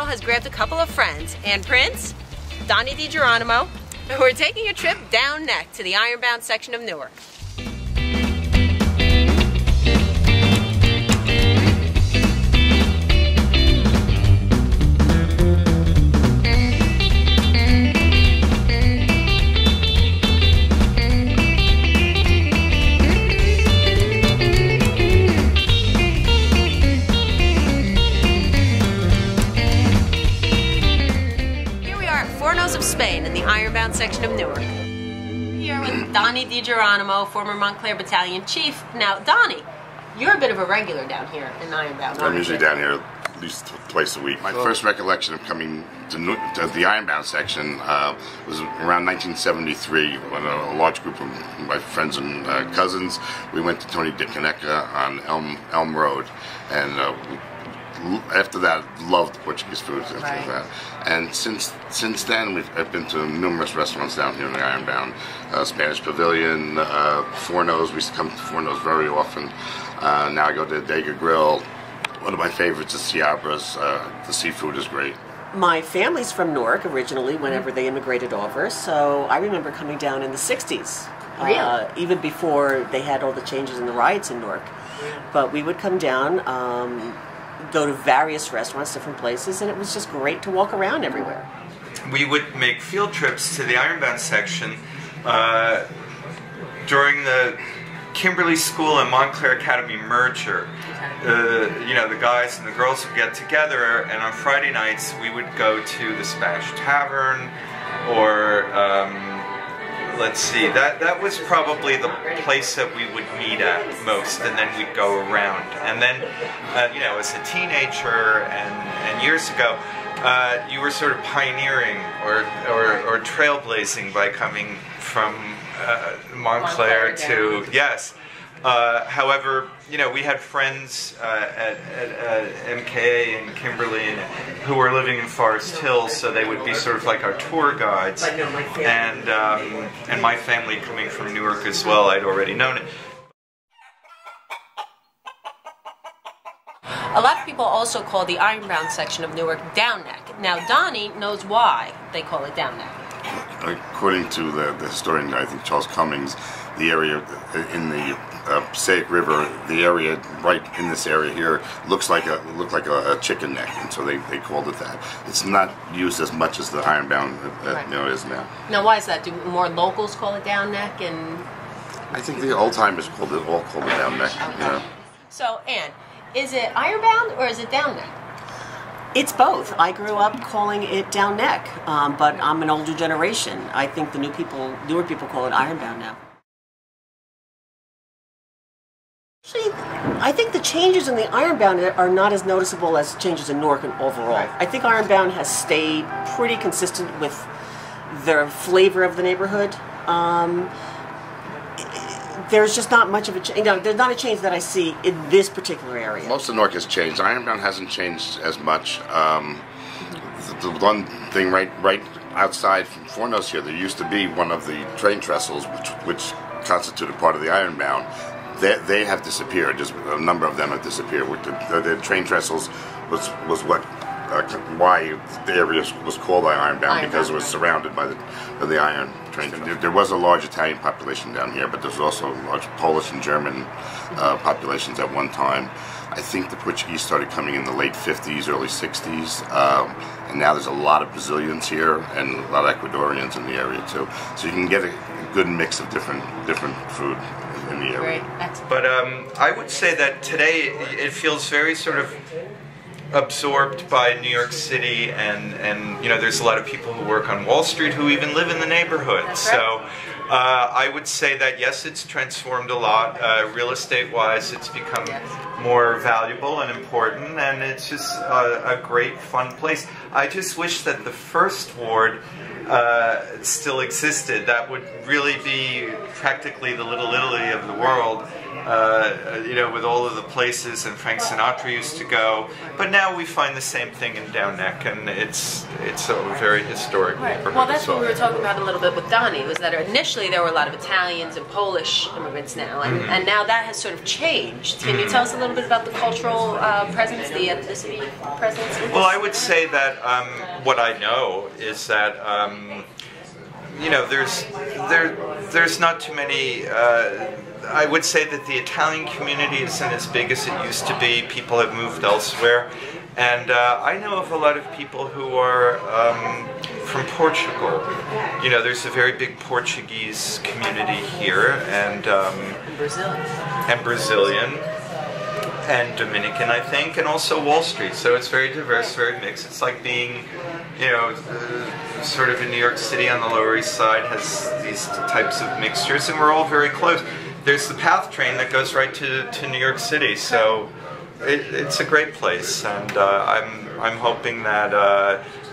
Has grabbed a couple of friends and Prince, Donnie DiGeronimo, who are taking a trip down neck to the Ironbound section of Newark. Fornos of Spain in the Ironbound section of Newark. Here with Donnie DiGeronimo, former Montclair Battalion Chief. Now, Donnie, you're a bit of a regular down here in Ironbound. I'm usually down here at least twice a week. My first recollection of coming to the Ironbound section was around 1973 when a large group of my friends and cousins, we went to Tony DiConecca on Elm Road, and after that, loved Portuguese food after that. And since then, I've been to numerous restaurants down here in the Ironbound. Spanish Pavilion, Fornos. We used to come to Fornos very often. Now I go to Dega Grill. One of my favorites is Ciabra's. The seafood is great. My family's from Newark originally, whenever they immigrated over, so I remember coming down in the 60s. Really? Even before they had all the changes in the riots in Newark. But we would come down, go to various restaurants, different places, and it was just great to walk around everywhere. We would make field trips to the Ironbound section during the Kimberly School and Montclair Academy merger. The guys and the girls would get together, and on Friday nights we would go to the Spanish Tavern, or let's see, that was probably the place that we would meet at most, and then we'd go around. And then, as a teenager and years ago, you were sort of pioneering or trailblazing by coming from Montclair to, yes. However, we had friends at MKA and Kimberly who were living in Forest Hills, so they would be sort of like our tour guides. And my family coming from Newark as well, I'd already known it. A lot of people also call the Ironbound section of Newark Down Neck. Now, Donnie knows why they call it Down Neck. According to the historian, I think Charles Cummings, the area in the Passaic River, the area right in this area here looked like a chicken neck, and so they called it that. It's not used as much as the Ironbound is now. Now, why is that? Do more locals call it Down Neck? And I think the old timers all called it Down Neck. Okay. So, Ann, is it Ironbound or is it Down Neck? It's both. I grew up calling it Down Neck, but I'm an older generation. I think the newer people call it Ironbound now. Actually, I think the changes in the Ironbound are not as noticeable as changes in Newark and overall. Right. I think Ironbound has stayed pretty consistent with the flavor of the neighborhood. There's just not much of a change. There's not a change that I see in this particular area. Most of Newark has changed. Ironbound hasn't changed as much. The one thing right outside from Fornos here, there used to be one of the train trestles, which constituted part of the Ironbound. They have disappeared. Just a number of them have disappeared. The train trestles was why the area was called Ironbound, because it was surrounded by the iron train. There was a large Italian population down here, but there's also large Polish and German populations at one time. I think the Portuguese started coming in the late 50s, early 60s, and now there's a lot of Brazilians here and a lot of Ecuadorians in the area too. So you can get a good mix of different food in the area. Great. But I would say that today it feels very sort of absorbed by New York City, and there's a lot of people who work on Wall Street who even live in the neighborhood. That's right. So I would say that yes, it's transformed a lot. Real estate wise, it's become more valuable and important, and it's just a great fun place. I just wish that the first ward still existed. That would really be practically the Little Italy of the world, you know, with all of the places, and Frank Sinatra used to go. But now we find the same thing in Down Neck, and it's a very historic neighborhood. Well, that's what we were talking about a little bit with Donnie, was that initially there were a lot of Italians and Polish immigrants now, and now that has sort of changed. Can you tell us a little bit about the cultural presence, the ethnicity presence? Well, I would say that what I know is that you know, there's not too many. I would say that the Italian community isn't as big as it used to be. People have moved elsewhere, and I know of a lot of people who are from Portugal. You know, there's a very big Portuguese community here, and Brazilian. And Dominican, I think, and also Wall Street. So it's very diverse, very mixed. It's like being, you know, sort of in New York City on the Lower East Side has these types of mixtures, and we're all very close. There's the PATH train that goes right to New York City, so it's a great place, and I'm hoping that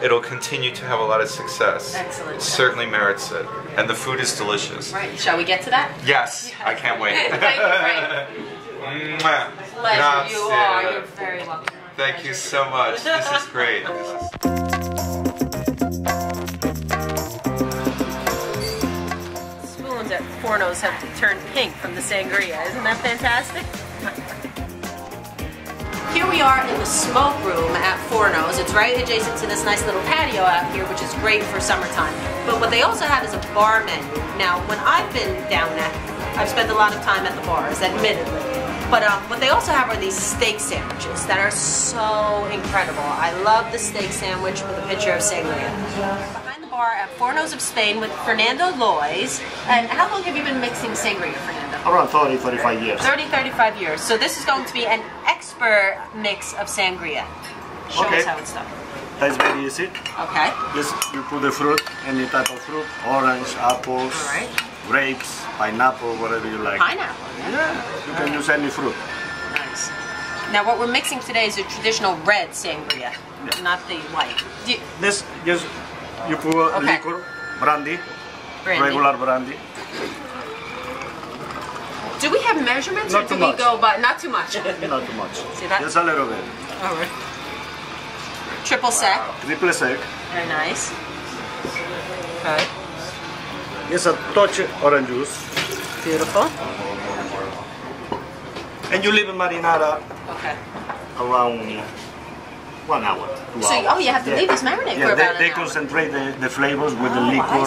it'll continue to have a lot of success. Excellent. It certainly merits it, and the food is delicious. Right. Shall we get to that? Yes, I can't wait. Thank you, Frank. Pleasure. You are. You're very welcome. Thank you so much. This is great. Spoons at Fornos have turned pink from the sangria. Isn't that fantastic? Here we are in the smoke room at Fornos. It's right adjacent to this nice little patio out here, which is great for summertime. But what they also have is a bar menu. Now, when I've been down there, I've spent a lot of time at the bars, admittedly. But what they also have are these steak sandwiches that are so incredible. I love the steak sandwich with a pitcher of sangria. Behind the bar at Fornos of Spain with Fernando Lois. And how long have you been mixing sangria, Fernando? Around 30, 35 years. 30, 35 years. So this is going to be an expert mix of sangria. Show us how it's done. That's very easy. Okay. Just you put the fruit, any type of fruit, orange, apples, grapes, pineapple, whatever you like. Pineapple? Yeah, you can use any fruit. Nice. Now what we're mixing today is a traditional red sangria, not the white. This, just you put liquor, brandy, regular brandy. Do we have measurements, Not or do too we much. go by? Not too much. Not too much. See that? Just a little bit. All right. Triple sec. Triple sec. Very nice. Okay. Just a touch orange juice. Beautiful. And you leave it marinara around 1 hour, 2 hours. So, you have to leave this marinate for about they an hour. concentrate the flavors with the liquor,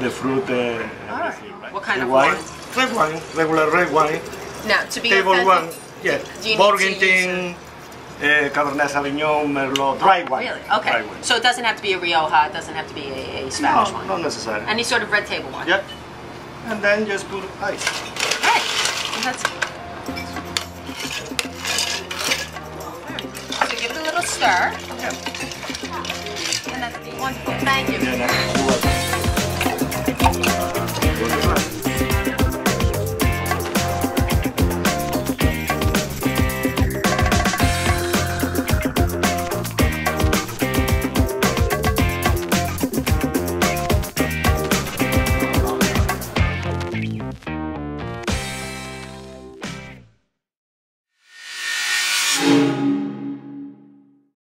the fruit, everything. Right? What kind of wine? wine? Red wine, regular red wine. Now, to be Table authentic, one, do you need Burgundy, Cabernet Sauvignon, Merlot, dry wine. Really? Okay. Dry wine. So it doesn't have to be a Rioja, it doesn't have to be a Spanish No, wine. not necessarily. Any sort of red table wine. Yep. And then just put ice. Right. That's so give it a little stir. Yeah. And that's wonderful. Thank you. Yeah, that's